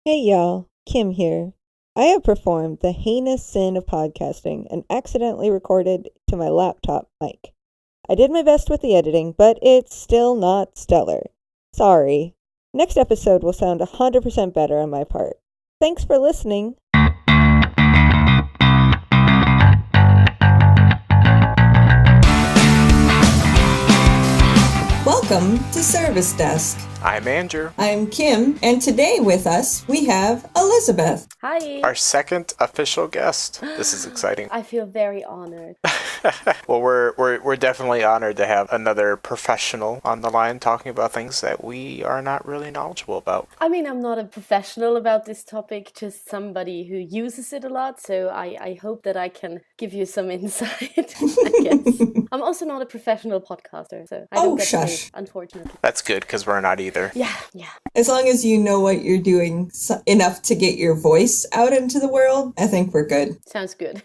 Hey y'all, Kim here. I have performed the heinous sin of podcasting and accidentally recorded to my laptop mic. I did my best with the editing, but it's still not stellar. Sorry. Next episode will sound 100% better on my part. Thanks for listening. Welcome to Service Desk. I'm Andrew. I'm Kim, and today with us we have Elizabeth. Hi. Our second official guest. This is exciting. I feel very honored. Well, we're definitely honored to have another professional on the line talking about things that we are not really knowledgeable about. I mean, I'm not a professional about this topic, just somebody who uses it a lot, so I hope that I can give you some insight, I guess. I'm also not a professional podcaster, so I don't get paid, unfortunately. That's good, because we're not either. Yeah. As long as you know what you're doing enough to get your voice out into the world, I think we're good. Sounds good.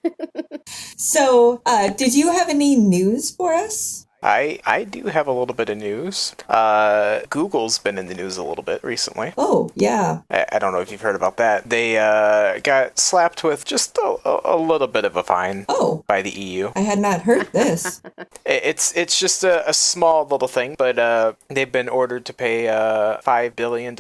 So, did you have any news for us? I do have a little bit of news. Google's been in the news a little bit recently. Oh, yeah. I don't know if you've heard about that. They got slapped with just a little bit of a fine by the EU. I had not heard this. It's just a small little thing, but they've been ordered to pay $5 billion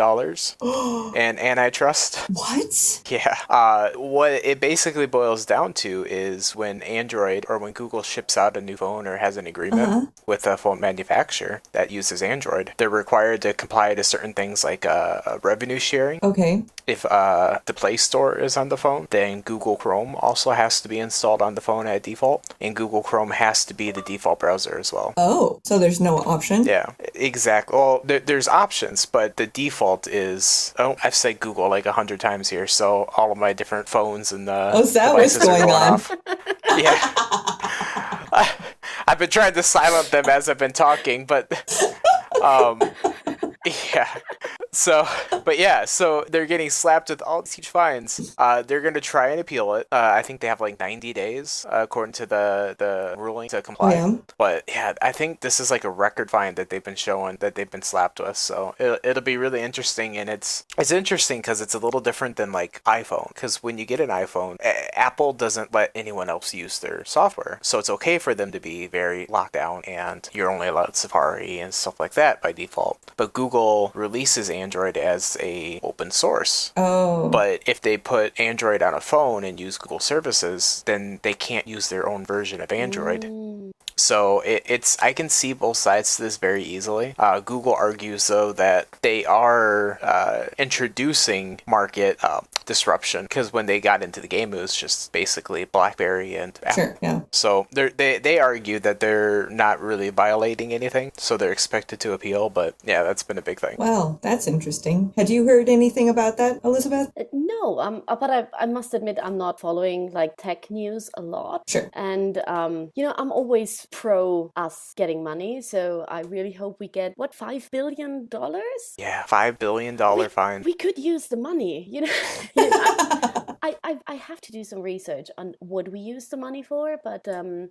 in antitrust. What? Yeah. What it basically boils down to is when Android or when Google ships out a new phone or has an agreement with a phone manufacturer that uses Android, they're required to comply to certain things like revenue sharing. Okay. If the Play Store is on the phone, then Google Chrome also has to be installed on the phone at default, and Google Chrome has to be the default browser as well. Oh, so there's no option? Yeah, exactly. Well, there's options, but the default is... Oh, I've said Google like 100 times here, so all of my different phones and is that what's going on? Off. Yeah. I've been trying to silence them as I've been talking, but yeah. So they're getting slapped with all these huge fines. They're going to try and appeal it. I think they have like 90 days, according to the ruling, to comply. Yeah. But yeah, I think this is like a record fine that they've been showing, that they've been slapped with. So it'll be really interesting. And it's interesting because it's a little different than like iPhone. Because when you get an iPhone, Apple doesn't let anyone else use their software. So it's okay for them to be very locked down, and you're only allowed Safari and stuff like that by default. But Google releases Android as a open source. Oh. But if they put Android on a phone and use Google services, then they can't use their own version of Android. So I can see both sides to this very easily. Google argues, though, that they are introducing market disruption, because when they got into the game, it was just basically BlackBerry and Apple. Sure, yeah. So they argue that they're not really violating anything, so they're expected to appeal. But yeah, that's been a big thing. Well, that's interesting. Had you heard anything about that, Elizabeth? No, but I must admit I'm not following like tech news a lot. Sure. And I'm always pro us getting money, so I really hope we get $5 billion? Yeah, $5 billion fine. We could use the money, I have to do some research on what we use the money for, but I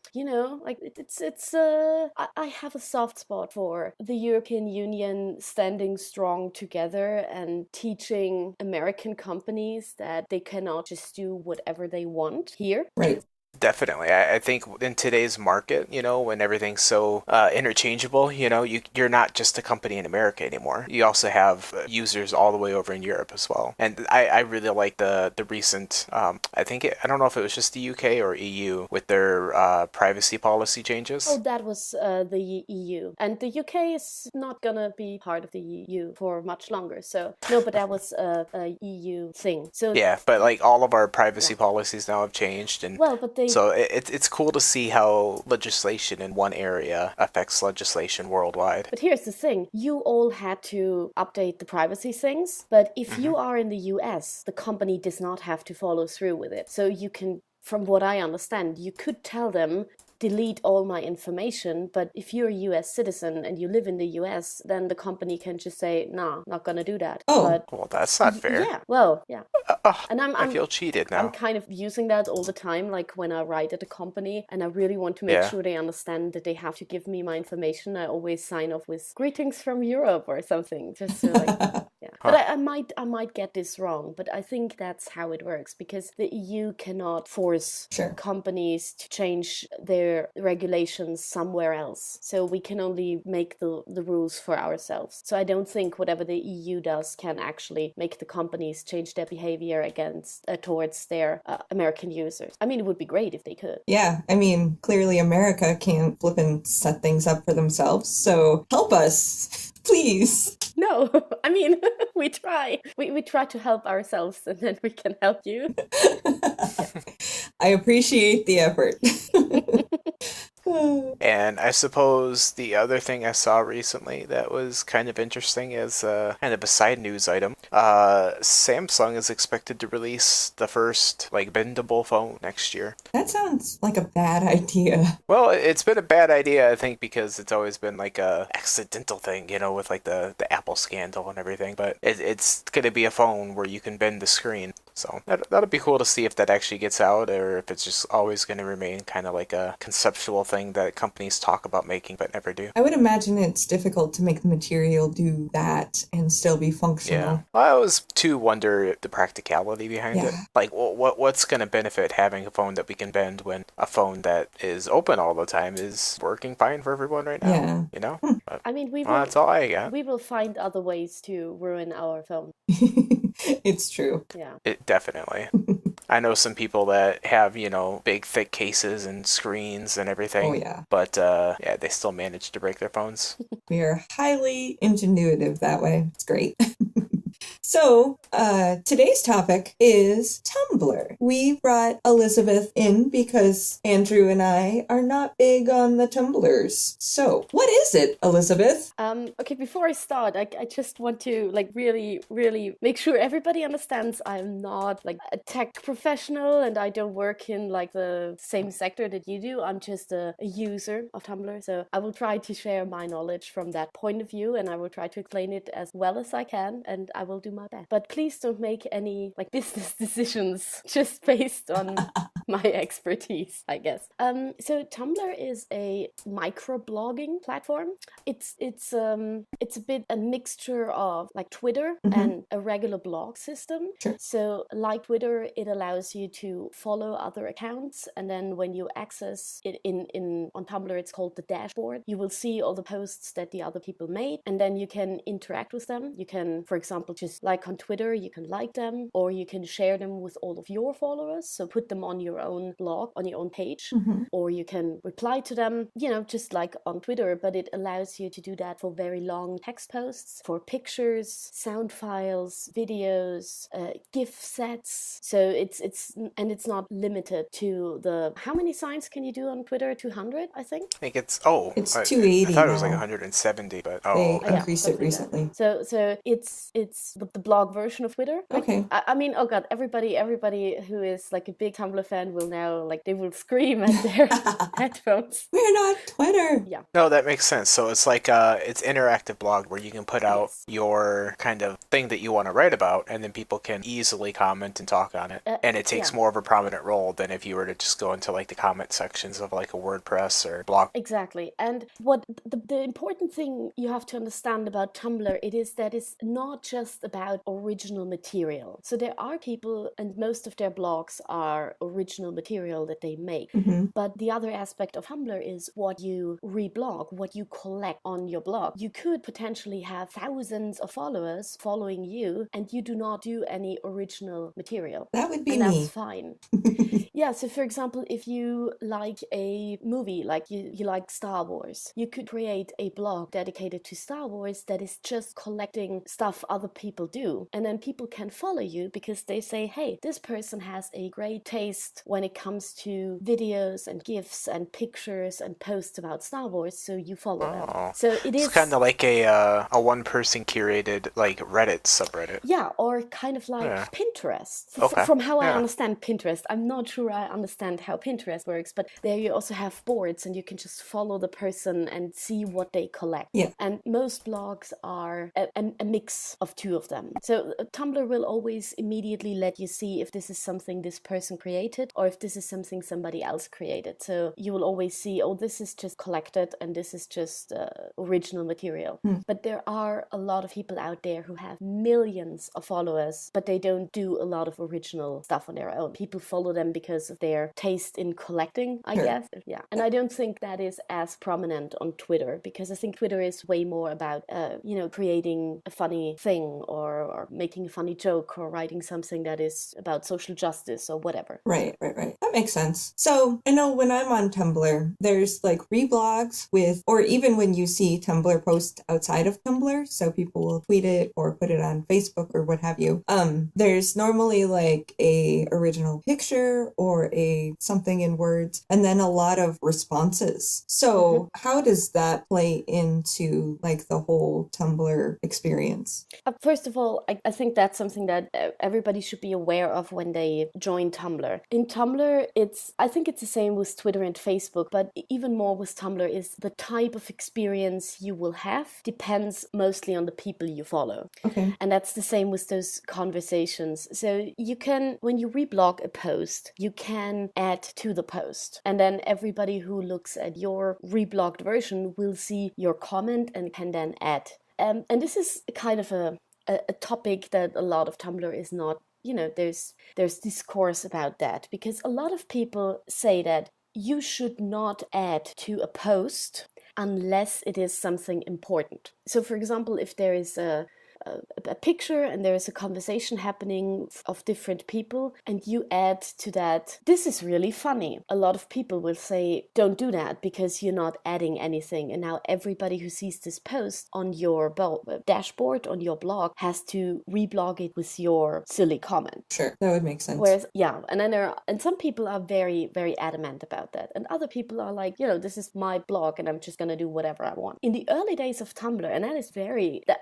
have a soft spot for the European Union standing strong together and teaching American companies that they cannot just do whatever they want here. Right. Definitely. I think in today's market, when everything's so interchangeable, you're not just a company in America anymore. You also have users all the way over in Europe as well. And I really like the recent, I don't know if it was just the UK or EU with their privacy policy changes. Oh, that was the EU. And the UK is not going to be part of the EU for much longer. So, no, but that was a EU thing. So yeah, but like all of our privacy policies now have changed. And so it's cool to see how legislation in one area affects legislation worldwide. But here's the thing. You all had to update the privacy things. But if you are in the US, the company does not have to follow through with it. So you can, from what I understand, you could tell them, delete all my information, but if you're a US citizen and you live in the US, then the company can just say, nah, not gonna do that. Well, that's not fair. Yeah, well, yeah. And I feel cheated now. I'm kind of using that all the time, like when I write at a company and I really want to make sure they understand that they have to give me my information. I always sign off with greetings from Europe or something, just so like, yeah. But I might get this wrong, but I think that's how it works, because the EU cannot force companies to change their regulations somewhere else. So we can only make the rules for ourselves. So I don't think whatever the EU does can actually make the companies change their behavior towards their American users. I mean, it would be great if they could. Yeah, I mean, clearly America can't flip and set things up for themselves, so help us, please. No, I mean, we try. We try to help ourselves, and then we can help you. I appreciate the effort. And I suppose the other thing I saw recently that was kind of interesting is kind of a side news item. Samsung is expected to release the first bendable phone next year. That sounds like a bad idea. Well, it's been a bad idea, I think, because it's always been a accidental thing, with the Apple scandal and everything. But it's going to be a phone where you can bend the screen. So that'll be cool to see if that actually gets out, or if it's just always going to remain kind of like a conceptual thing that companies talk about making but never do. I would imagine it's difficult to make the material do that and still be functional. Yeah. Well, I always too wonder the practicality behind it. What's going to benefit having a phone that we can bend when a phone that is open all the time is working fine for everyone right now? Yeah. But, I mean, that's all I got. We will find other ways to ruin our phone. It's true. Yeah. Definitely. I know some people that have, big thick cases and screens and everything. Oh, yeah. But, they still manage to break their phones. We are highly ingenuitive that way. It's great. So, today's topic is Tumbler. We brought Elizabeth in because Andrew and I are not big on the Tumblers. So, what is it, Elizabeth? Okay, before I start, I just want to really, really make sure everybody understands I'm not a tech professional, and I don't work in the same sector that you do. I'm just a user of Tumblr. So I will try to share my knowledge from that point of view, and I will try to explain it as well as I can, and I will do my best. But please don't make any business decisions just based on my expertise, I guess. So Tumblr is a microblogging platform. It's a bit a mixture of Twitter and a regular blog system. Sure. So like Twitter, it allows you to follow other accounts, and then when you access it on Tumblr, it's called the dashboard. You will see all the posts that the other people made, and then you can interact with them. You can, for example, just on Twitter, you can like them, or you can share them with all of your followers. So put them on your own blog, on your own page, or you can reply to them, just like on Twitter, but it allows you to do that for very long text posts, for pictures, sound files, videos, GIF sets. So it's not limited to how many signs can you do on Twitter? 200, I think? I think it's 280 I thought it was now. 170, but They increased it recently. So it's the blog version of Twitter. Okay. I mean, oh god, everybody who is a big Tumblr fan will now they will scream at their headphones. We're not Twitter. Yeah. No, that makes sense. So it's it's interactive blog where you can put out your kind of thing that you want to write about, and then people can easily comment and talk on it. And it takes more of a prominent role than if you were to just go into the comment sections of a WordPress or blog. Exactly. And what the important thing you have to understand about Tumblr, it is that it's not just about original material. So there are people, and most of their blogs are original material that they make. But the other aspect of Tumblr is what you reblog, what you collect on your blog. You could potentially have thousands of followers following you, and you do not do any original material. That would be and me. that's fine. Yeah, so for example, if you like a movie, you like Star Wars, you could create a blog dedicated to Star Wars that is just collecting stuff other people do. And then people can follow you because they say, hey, this person has a great taste when it comes to videos and GIFs and pictures and posts about Star Wars, so you follow them. So it's kind of like a one-person curated Reddit subreddit. Yeah, or kind of like Pinterest. Okay. From how I understand Pinterest, I'm not sure I understand how Pinterest works, but there you also have boards, and you can just follow the person and see what they collect. Yeah. And most blogs are a mix of two of them. So Tumblr will always immediately let you see if this is something this person created, or if this is something somebody else created. So you will always see, oh, this is just collected and this is just original material. But there are a lot of people out there who have millions of followers, but they don't do a lot of original stuff on their own. People follow them because of their taste in collecting, I guess. Yeah. And I don't think that is as prominent on Twitter, because I think Twitter is way more about, creating a funny thing or making a funny joke or writing something that is about social justice or whatever. Right. That makes sense. So I know when I'm on Tumblr, there's like reblogs with, or even when you see Tumblr post outside of Tumblr, so people will tweet it or put it on Facebook or what have you. There's normally like a original picture or a something in words, and then a lot of responses. So how does that play into like the whole Tumblr experience? First of all, I think that's something that everybody should be aware of when they join Tumblr. In Tumblr, I think it's the same with Twitter and Facebook, but even more with Tumblr is the type of experience you will have depends mostly on the people you follow. Okay. And that's the same with those conversations. So you can, when you reblog a post, you can add to the post. And then everybody who looks at your reblogged version will see your comment and can then add. And this is kind of a topic that a lot of Tumblr is not, there's discourse about that, because a lot of people say that you should not add to a post unless it is something important. So for example, if there is a picture and there is a conversation happening of different people and you add to that, this is really funny. A lot of people will say, don't do that because you're not adding anything. And now everybody who sees this post on your dashboard, on your blog, has to reblog it with your silly comment. Sure, that would make sense. Whereas, and then some people are very, very adamant about that. And other people are like, this is my blog and I'm just going to do whatever I want. In the early days of Tumblr, and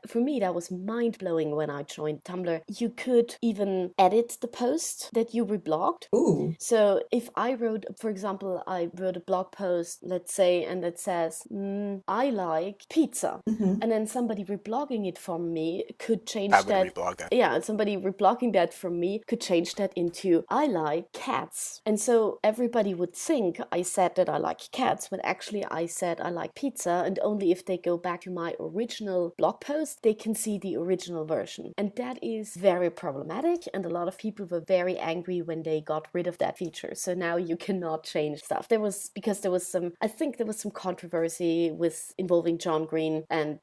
for me, that was mind-blowing when I joined Tumblr, you could even edit the post that you reblogged. Ooh. So if I wrote, for example, I wrote a blog post, let's say, and it says, I like pizza. And then somebody reblogging it from me could change that. I would reblog that. Yeah, somebody reblogging that from me could change that into, I like cats. And so everybody would think I said that I like cats, when actually I said I like pizza, and only if they go back to my original blog post, they can see the original version. And that is very problematic, and a lot of people were very angry when they got rid of that feature. So now you cannot change stuff. There was some controversy involving John Green and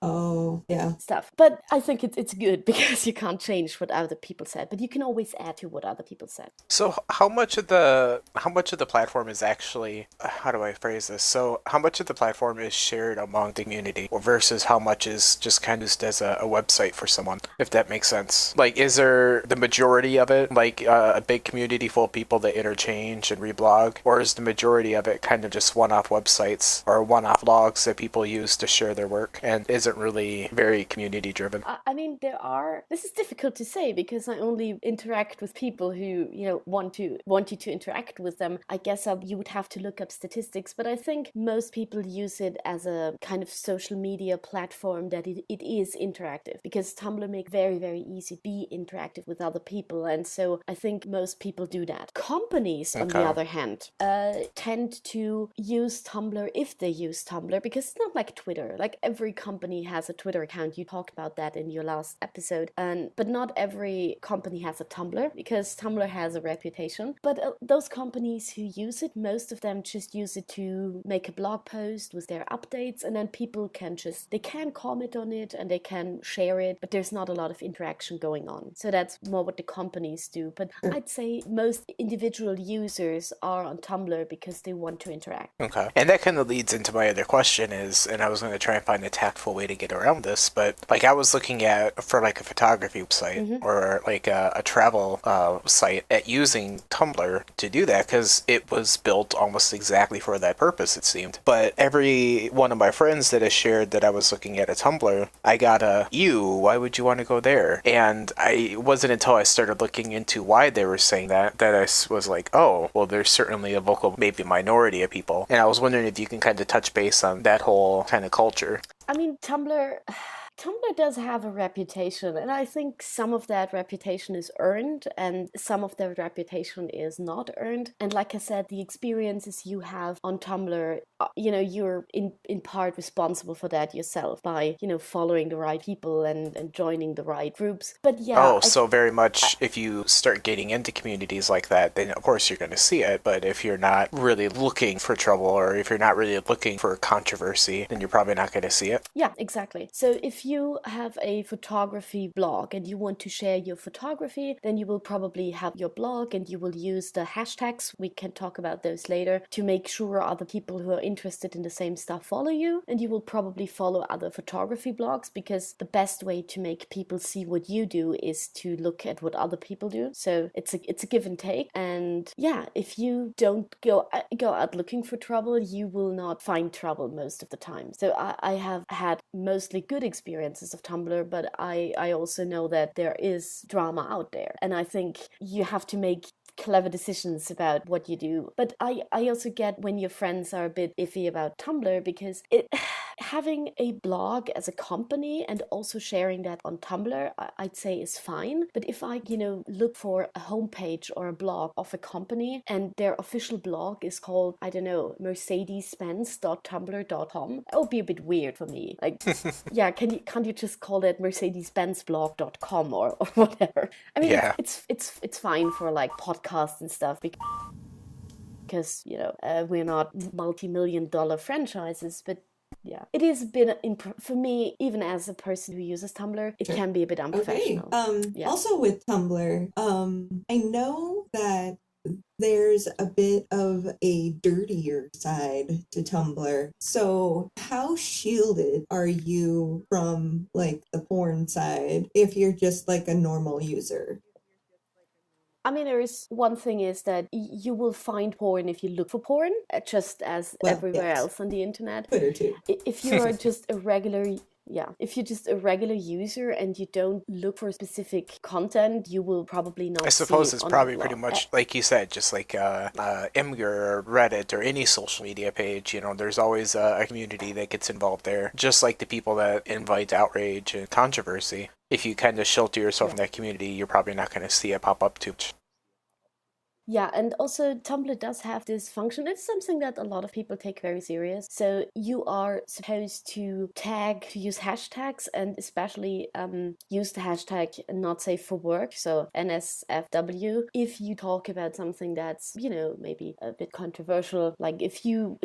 stuff. But I think it's good because you can't change what other people said, but you can always add to what other people said. So how much of the platform is actually, how do I phrase this? So how much of the platform is shared among the community versus how much is just kind of used as a website for someone, if that makes sense? Like, is there the majority of it like a big community full of people that interchange and reblog, or is the majority of it kind of just one-off websites or one-off blogs that people use to share their work and isn't really very community driven? I mean, this is difficult to say because I only interact with people who want you to interact with them. I guess you would have to look up statistics, but I think most people use it as a kind of social media platform that it is interactive, because Tumblr make very, very easy to be interactive with other people, and so I think most people do that. Companies, on the other hand, tend to use Tumblr if they use Tumblr, because it's not like Twitter. Like, every company has a Twitter account. You talked about that in your last episode, but not every company has a Tumblr, because Tumblr has a reputation. But those companies who use it, most of them just use it to make a blog post with their updates, and then people can comment on it and they can share it, but there's not a lot of interaction going on. So that's more what the companies do. But I'd say most individual users are on Tumblr because they want to interact. Okay. And that kind of leads into my other question is, and I was going to try and find a tactful way to get around this, but like I was looking for like a photography website or like a travel site at using Tumblr to do that, because it was built almost exactly for that purpose, it seemed. But every one of my friends that has shared that I was looking at a Tumblr, I got why would you want to go there? And it wasn't until I started looking into why they were saying that I was like, oh, well, there's certainly a vocal, maybe minority of people. And I was wondering if you can kind of touch base on that whole kind of culture. I mean, Tumblr, Tumblr does have a reputation, and I think some of that reputation is earned and some of that reputation is not earned. And like I said, the experiences you have on Tumblr, you're in part responsible for that yourself by, following the right people and joining the right groups. But yeah, Oh, so very much if you start getting into communities like that, then of course you're going to see it. But if you're not really looking for trouble or if you're not really looking for controversy, then you're probably not going to see it. Yeah, exactly. So if you have a photography blog and you want to share your photography, then you will probably have your blog and you will use the hashtags. We can talk about those later to make sure other people who are interested in the same stuff follow you. And you will probably follow other photography blogs because the best way to make people see what you do is to look at what other people do. So it's a give and take. And yeah, if you don't go out looking for trouble, you will not find trouble most of the time. So I have had mostly good experiences of Tumblr, but I also know that there is drama out there. And I think you have to make clever decisions about what you do. But I also get when your friends are a bit iffy about Tumblr because having a blog as a company and also sharing that on Tumblr, I'd say is fine. But if I, look for a homepage or a blog of a company and their official blog is called, I don't know, mercedes-benz.tumblr.com, that would be a bit weird for me. Like, yeah, can't you just call it mercedes-benzblog.com or whatever? I mean, Yeah. it's fine for like podcasts and stuff because we're not multi-million-dollar franchises, but yeah, it is a bit, for me, even as a person who uses Tumblr, it can be a bit unprofessional. Okay. Yeah. Also with Tumblr, I know that there's a bit of a dirtier side to Tumblr. So how shielded are you from like the porn side if you're just like a normal user? I mean, there is one thing is that you will find porn if you look for porn, just as everywhere else on the internet. Twitter too. If you are just a regular if you're just a regular user and you don't look for specific content, you will probably not. I suppose see it's on probably the pretty blog. much like you said, just like Imgur or Reddit or any social media page. There's always a community that gets involved there, just like the people that invite outrage and controversy. If you kind of shelter yourself in that community, you're probably not going to see it pop up too much. Yeah, and also Tumblr does have this function. It's something that a lot of people take very serious. So you are supposed to use hashtags, and especially use the hashtag not safe for work, so NSFW, if you talk about something that's, maybe a bit controversial. Like if you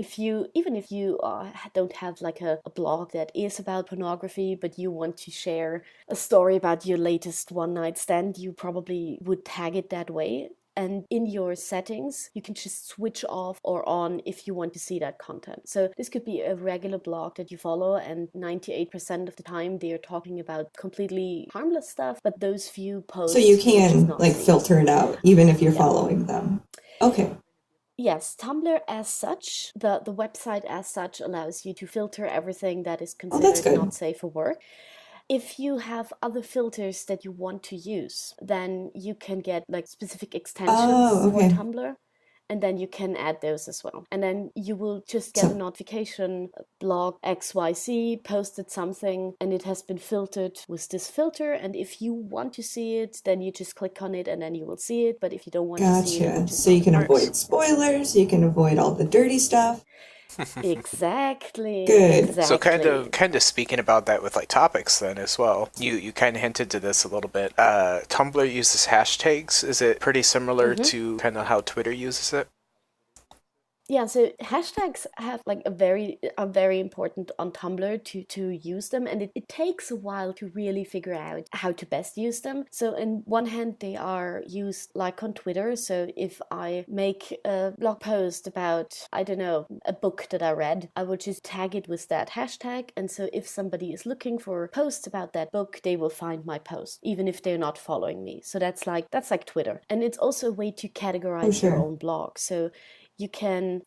don't have like a blog that is about pornography, but you want to share a story about your latest one night stand, you probably would tag it that way. And in your settings, you can just switch off or on if you want to see that content. So this could be a regular blog that you follow, and 98% of the time they are talking about completely harmless stuff, but those few posts... So you can like filter it out even if you're following them. Okay. Yes, Tumblr as such, the website as such allows you to filter everything that is considered not safe for work. If you have other filters that you want to use, then you can get like specific extensions for Tumblr, and then you can add those as well. And then you will just get a notification, blog XYZ posted something, and it has been filtered with this filter. And if you want to see it, then you just click on it and then you will see it. But if you don't want to see it... So you can avoid spoilers, you can avoid all the dirty stuff. Exactly. Good. Exactly. So kind of speaking about that with like topics then as well. You kind of hinted to this a little bit. Tumblr uses hashtags. Is it pretty similar to kind of how Twitter uses it? Yeah, so hashtags have like are very important on Tumblr to use them, and it takes a while to really figure out how to best use them. So on one hand, they are used like on Twitter. So if I make a blog post about, I don't know, a book that I read, I will just tag it with that hashtag. And so if somebody is looking for posts about that book, they will find my post, even if they're not following me. So that's like Twitter. And it's also a way to categorize your own blog. So you could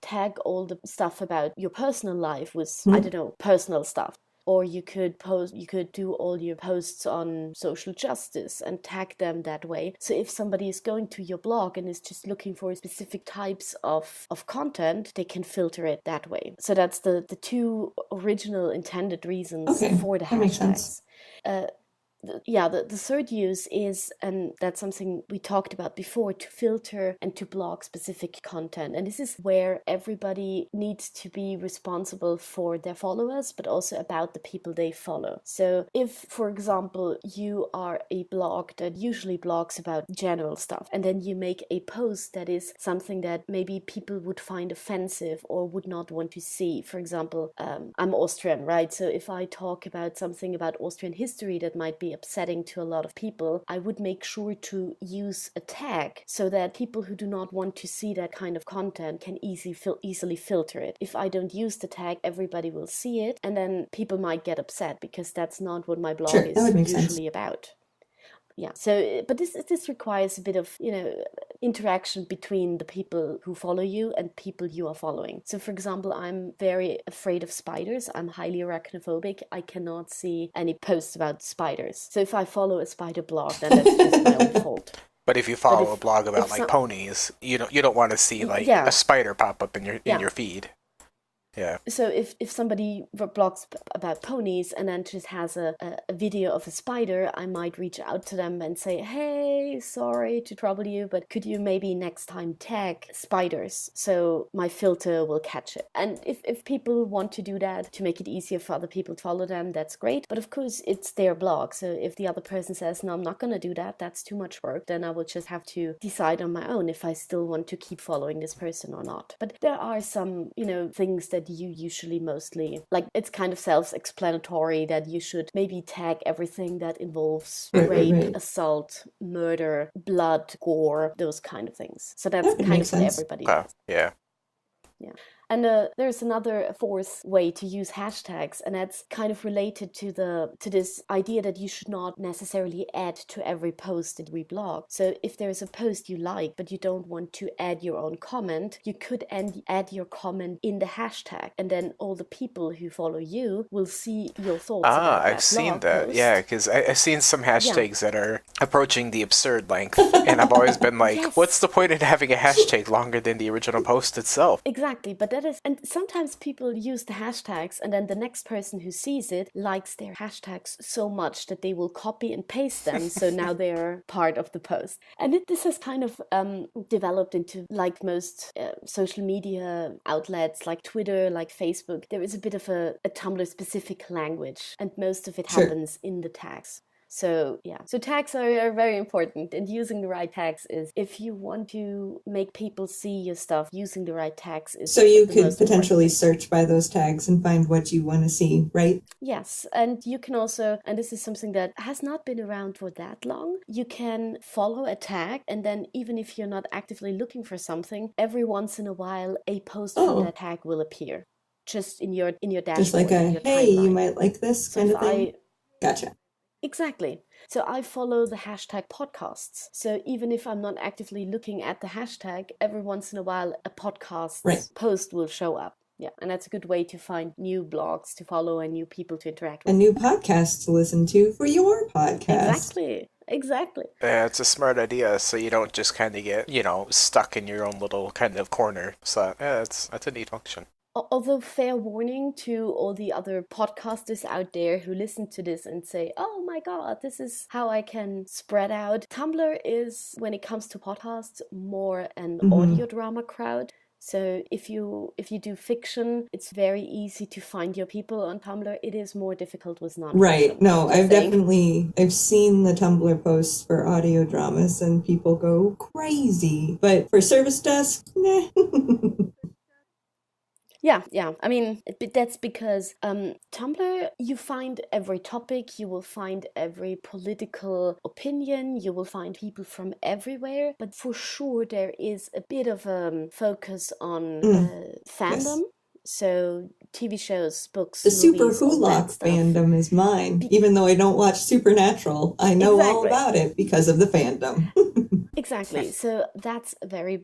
tag all the stuff about your personal life with, I don't know, personal stuff. or you could do all your posts on social justice and tag them that way. So if somebody is going to your blog and is just looking for specific types of content, they can filter it that way. So that's the two original intended reasons for the hashtags. The third use is, and that's something we talked about before, to filter and to block specific content. And this is where everybody needs to be responsible for their followers, but also about the people they follow. So if, for example, you are a blog that usually blogs about general stuff, and then you make a post that is something that maybe people would find offensive or would not want to see. For example, I'm Austrian, right? So if I talk about something about Austrian history that might be upsetting to a lot of people, I would make sure to use a tag so that people who do not want to see that kind of content can easily filter it. If I don't use the tag, everybody will see it, and then people might get upset because that's not what my blog is usually about. Yeah. So, but this requires a bit of, interaction between the people who follow you and people you are following. So, for example, I'm very afraid of spiders. I'm highly arachnophobic. I cannot see any posts about spiders. So if I follow a spider blog, then that's just my own fault. But if you follow a blog about ponies, you don't want to see a spider pop up in your feed. Yeah. So if somebody blogs about ponies and then just has a video of a spider, I might reach out to them and say, hey, sorry to trouble you, but could you maybe next time tag spiders so my filter will catch it? And if people want to do that to make it easier for other people to follow them, that's great. But of course, it's their blog. So if the other person says, no, I'm not going to do that, that's too much work, then I will just have to decide on my own if I still want to keep following this person or not. But there are some, things that you usually mostly, like, it's kind of self-explanatory that you should maybe tag everything that involves rape, assault, murder, blood, gore, those kind of things. So that's kind of what everybody does. Yeah. And there's another fourth way to use hashtags, and that's kind of related to this idea that you should not necessarily add to every post that we blog. So if there's a post you like, but you don't want to add your own comment, you could add your comment in the hashtag, and then all the people who follow you will see your thoughts about that I've seen that. post. Yeah, because I've seen some hashtags that are approaching the absurd length, and I've always been like, what's the point in having a hashtag longer than the original post itself? Exactly, but and sometimes people use the hashtags, and then the next person who sees it likes their hashtags so much that they will copy and paste them, so now they're part of the post. And this has kind of developed into, like most social media outlets, like Twitter, like Facebook, there is a bit of a Tumblr-specific language, and most of it happens in the tags. So tags are very important, and using the right tags is, if you want to make people see your stuff, using the right tags is. So you could potentially search by those tags and find what you want to see, right? Yes, and you can also, and this is something that has not been around for that long, you can follow a tag, and then even if you're not actively looking for something, every once in a while a post from that tag will appear, just in your dashboard. Just like hey, timeline. You might like this kind of thing. Gotcha. Exactly. So I follow the hashtag podcasts. So even if I'm not actively looking at the hashtag, every once in a while a podcast post will show up. Yeah, and that's a good way to find new blogs to follow and new people to interact with. And new podcasts to listen to for your podcast. Exactly. Yeah, it's a smart idea, so you don't just kind of get, stuck in your own little kind of corner. So yeah, that's a neat function. Although, fair warning to all the other podcasters out there who listen to this and say, oh my god, this is how I can spread out. Tumblr is, when it comes to podcasts, more an audio drama crowd. So if you do fiction, it's very easy to find your people on Tumblr. It is more difficult with non-fiction. Right. No, I've seen the Tumblr posts for audio dramas and people go crazy. But for Service Desk, nah. Yeah. I mean, that's because Tumblr, you find every topic, you will find every political opinion, you will find people from everywhere. But for sure, there is a bit of a focus on fandom. Yes. So TV shows, books, the movies, Super Hulock fandom is mine. Even though I don't watch Supernatural, I know all about it because of the fandom. Exactly. So that's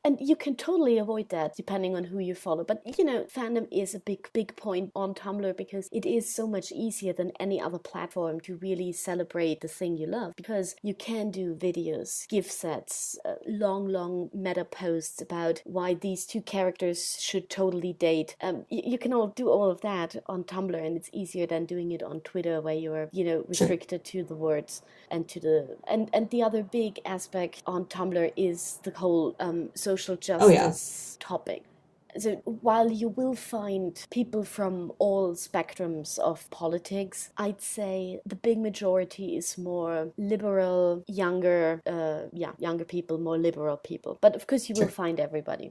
and you can totally avoid that depending on who you follow. But fandom is a big point on Tumblr because it is so much easier than any other platform to really celebrate the thing you love, because you can do videos, GIF sets, long meta posts about why these two characters should totally date. You can all do all of that on Tumblr, and it's easier than doing it on Twitter where you're restricted to the words and to the and the other big aspect on Tumblr is the whole social justice topic. So while you will find people from all spectrums of politics, I'd say the big majority is more liberal, younger people, more liberal people. But of course you will find everybody.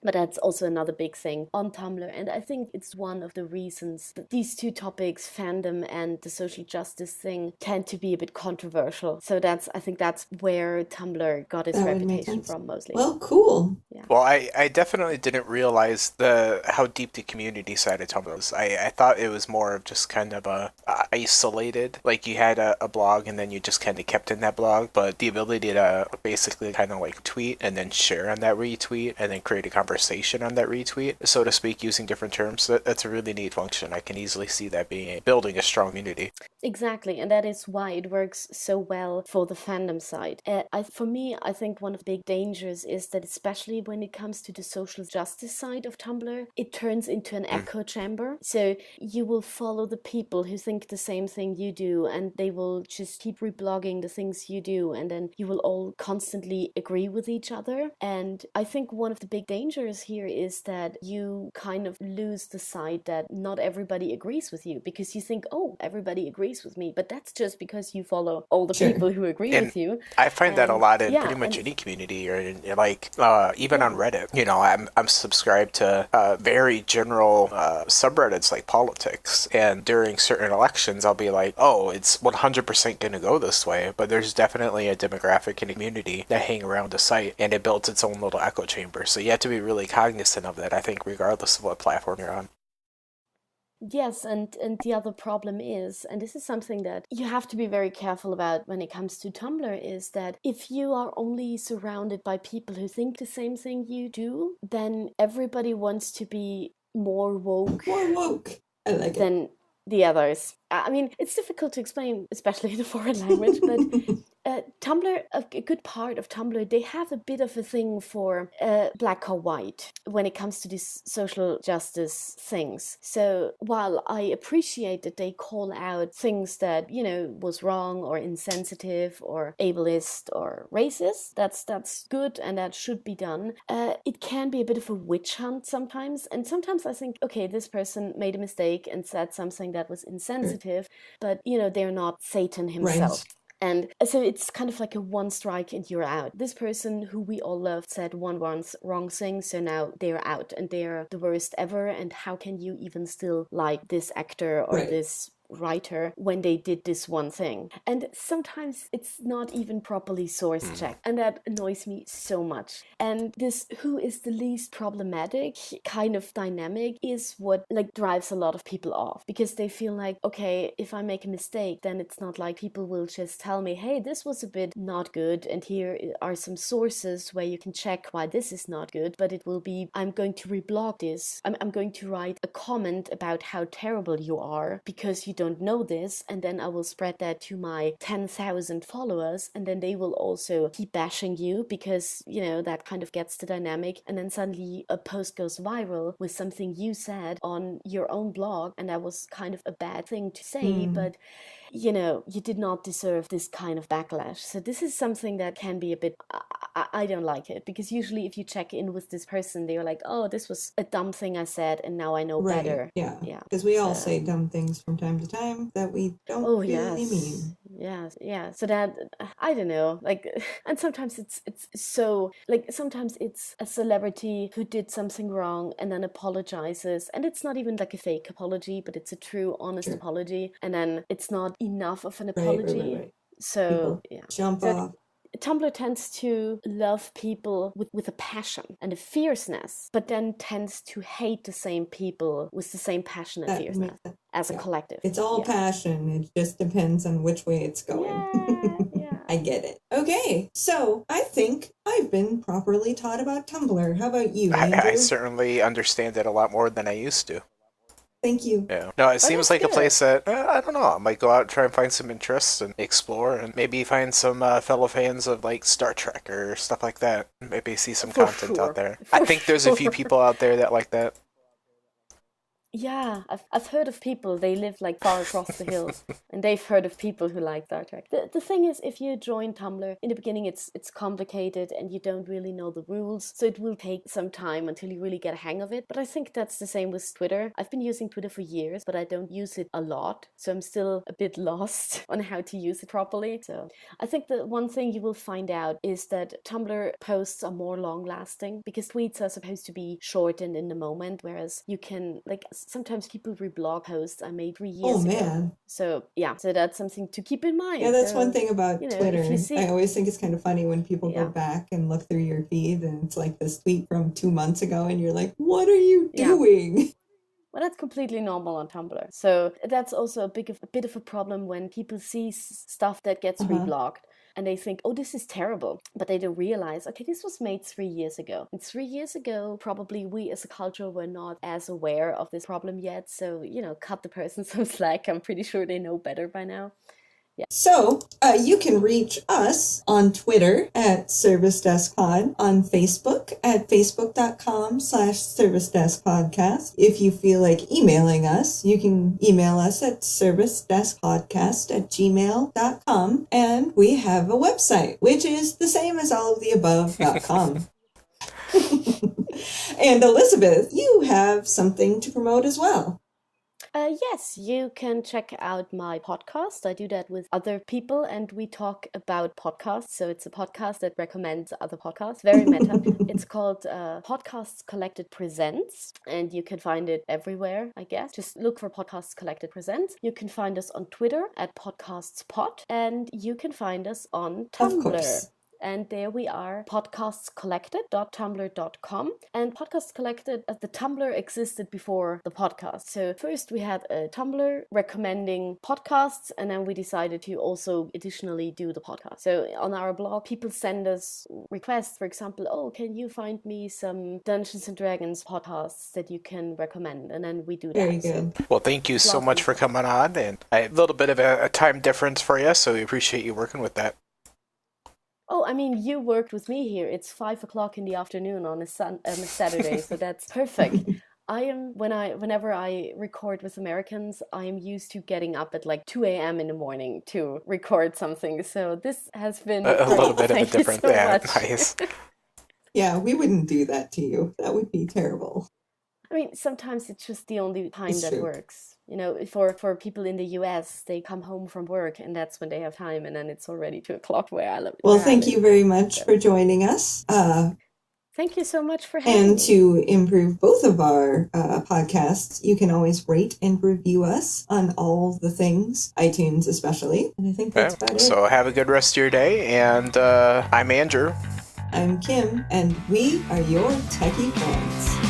But that's also another big thing on Tumblr. And I think it's one of the reasons that these two topics, fandom and the social justice thing, tend to be a bit controversial. So I think that's where Tumblr got its reputation from mostly. Well, cool. Yeah. Well, I definitely didn't realize how deep the community side of Tumblr was. I thought it was more of just kind of a isolated, like you had a blog and then you just kind of kept in that blog, but the ability to basically kind of like tweet and then share on that retweet and then create a conversation on that retweet, so to speak, using different terms, that's a really neat function. I can easily see that building a strong community. Exactly, and that is why it works so well for the fandom side. For me, I think one of the big dangers is that, especially when it comes to the social justice side of Tumblr, it turns into an echo chamber. So you will follow the people who think the same thing you do, and they will just keep reblogging the things you do, and then you will all constantly agree with each other. And I think one of the big dangers here is that you kind of lose the side that not everybody agrees with you, because you think, oh, everybody agrees with me, but that's just because you follow all the people who agree with you. I find that a lot in pretty much any community, or even on Reddit. I'm subscribed to very general subreddits like politics, and during certain elections I'll be like, oh, it's 100% going to go this way, but there's definitely a demographic in the community that hang around the site, and it builds its own little echo chamber. So you have to be really cognizant of that, I think, regardless of what platform you're on. Yes, and the other problem is, and this is something that you have to be very careful about when it comes to Tumblr, is that if you are only surrounded by people who think the same thing you do, then everybody wants to be more woke. More woke. I like than the others. I mean, it's difficult to explain, especially in a foreign language, but Tumblr, a good part of Tumblr, they have a bit of a thing for black or white when it comes to these social justice things. So while I appreciate that they call out things that, was wrong or insensitive or ableist or racist, that's good and that should be done. It can be a bit of a witch hunt sometimes. And sometimes I think, okay, this person made a mistake and said something that was insensitive, but, they're not Satan himself. Right. And so it's kind of like a one strike and you're out. This person who we all loved said one wrong thing, so now they're out and they're the worst ever. And how can you even still like this actor or this writer when they did this one thing? And sometimes it's not even properly source checked, and that annoys me so much. And this who is the least problematic kind of dynamic is what drives a lot of people off, because they feel like, okay, if I make a mistake, then it's not like people will just tell me, hey, this was a bit not good and here are some sources where you can check why this is not good, but it will be, I'm going to reblog this, I'm going to write a comment about how terrible you are because you don't know this, and then I will spread that to my 10,000 followers, and then they will also keep bashing you because, that kind of gets the dynamic, and then suddenly a post goes viral with something you said on your own blog, and that was kind of a bad thing to say, but you did not deserve this kind of backlash. So this is something that can be a bit, I don't like it, because usually if you check in with this person, they're like, oh, this was a dumb thing I said and now I know better. Yeah. Because we all say dumb things from time to time that we don't really mean. Yeah. So that, I don't know, and sometimes it's so, sometimes it's a celebrity who did something wrong and then apologizes, and it's not even like a fake apology, but it's a true, honest apology, and then it's not enough of an apology. Right. So, people jump off. Tumblr tends to love people with a passion and a fierceness, but then tends to hate the same people with the same passion and fierceness as a collective. It's all passion. It just depends on which way it's going. Yeah. I get it. Okay, so I think I've been properly taught about Tumblr. How about you, Andrew? I certainly understand it a lot more than I used to. Thank you. Yeah. No, it seems that's like a good. place that, I don't know, I might go out and try and find some interests and explore and maybe find some fellow fans of like Star Trek or stuff like that. Maybe see some For content sure. out there. For I think there's a few sure. people out there that like that. Yeah, I've heard of people, they live like far across the hills, and they've heard of people who like Star Trek. The thing is, if you join Tumblr, in the beginning it's complicated and you don't really know the rules, so it will take some time until you really get a hang of it. But I think that's the same with Twitter. I've been using Twitter for years, but I don't use it a lot, so I'm still a bit lost on how to use it properly. So I think the one thing you will find out is that Tumblr posts are more long-lasting, because tweets are supposed to be short and in the moment, whereas you can, like, sometimes people reblog posts I made 3 years ago. Man. So yeah, so that's something to keep in mind. Yeah, that's So, one thing about Twitter. if you see, I always think it's kind of funny when people go Yeah. back and look through your feed and it's like this tweet from 2 months ago and you're like, what are you Yeah. doing? Well, that's completely normal on Tumblr. So that's also a bit of a problem when people see stuff that gets reblogged. And they think, oh, this is terrible. But they don't realize, okay, this was made 3 years ago. And 3 years ago, probably we as a culture were not as aware of this problem yet. So, cut the person some slack. I'm pretty sure they know better by now. Yeah. So, you can reach us on Twitter at Service Desk Pod, on Facebook at facebook.com/Service Desk Podcast. If you feel like emailing us, you can email us at servicedeskpodcast@gmail.com. And we have a website, which is the same as all of the above.com. And Elizabeth, you have something to promote as well. Yes, you can check out my podcast. I do that with other people and we talk about podcasts. So it's a podcast that recommends other podcasts. Very meta. It's called Podcasts Collected Presents, and you can find it everywhere, I guess. Just look for Podcasts Collected Presents. You can find us on Twitter at PodcastsPod, and you can find us on Tumblr. Of course. And there we are, podcastscollected.tumblr.com. And Podcasts Collected, the Tumblr existed before the podcast. So first we had a Tumblr recommending podcasts, and then we decided to also additionally do the podcast. So on our blog, people send us requests, for example, oh, can you find me some Dungeons & Dragons podcasts that you can recommend? And then we do that. Very good. Well, thank you so much for coming on, and a little bit of a time difference for you, so we appreciate you working with that. Oh, I mean, you worked with me here. It's 5:00 in the afternoon on a Saturday, so that's perfect. Whenever I record with Americans, I am used to getting up at like 2 a.m. in the morning to record something. So this has been a little bit of a Thank you different, so much. nice. Yeah, we wouldn't do that to you. That would be terrible. I mean, sometimes it's just the only time It's that true. works. For people in the US, they come home from work and that's when they have time, and then it's already 2:00 where I live. Well, thank you very much for joining us. Thank you so much for having And me. to improve both of our podcasts, you can always rate and review us on all the things, iTunes especially. And I think that's about it. So have a good rest of your day, and I'm Andrew. I'm Kim, and we are your techie friends.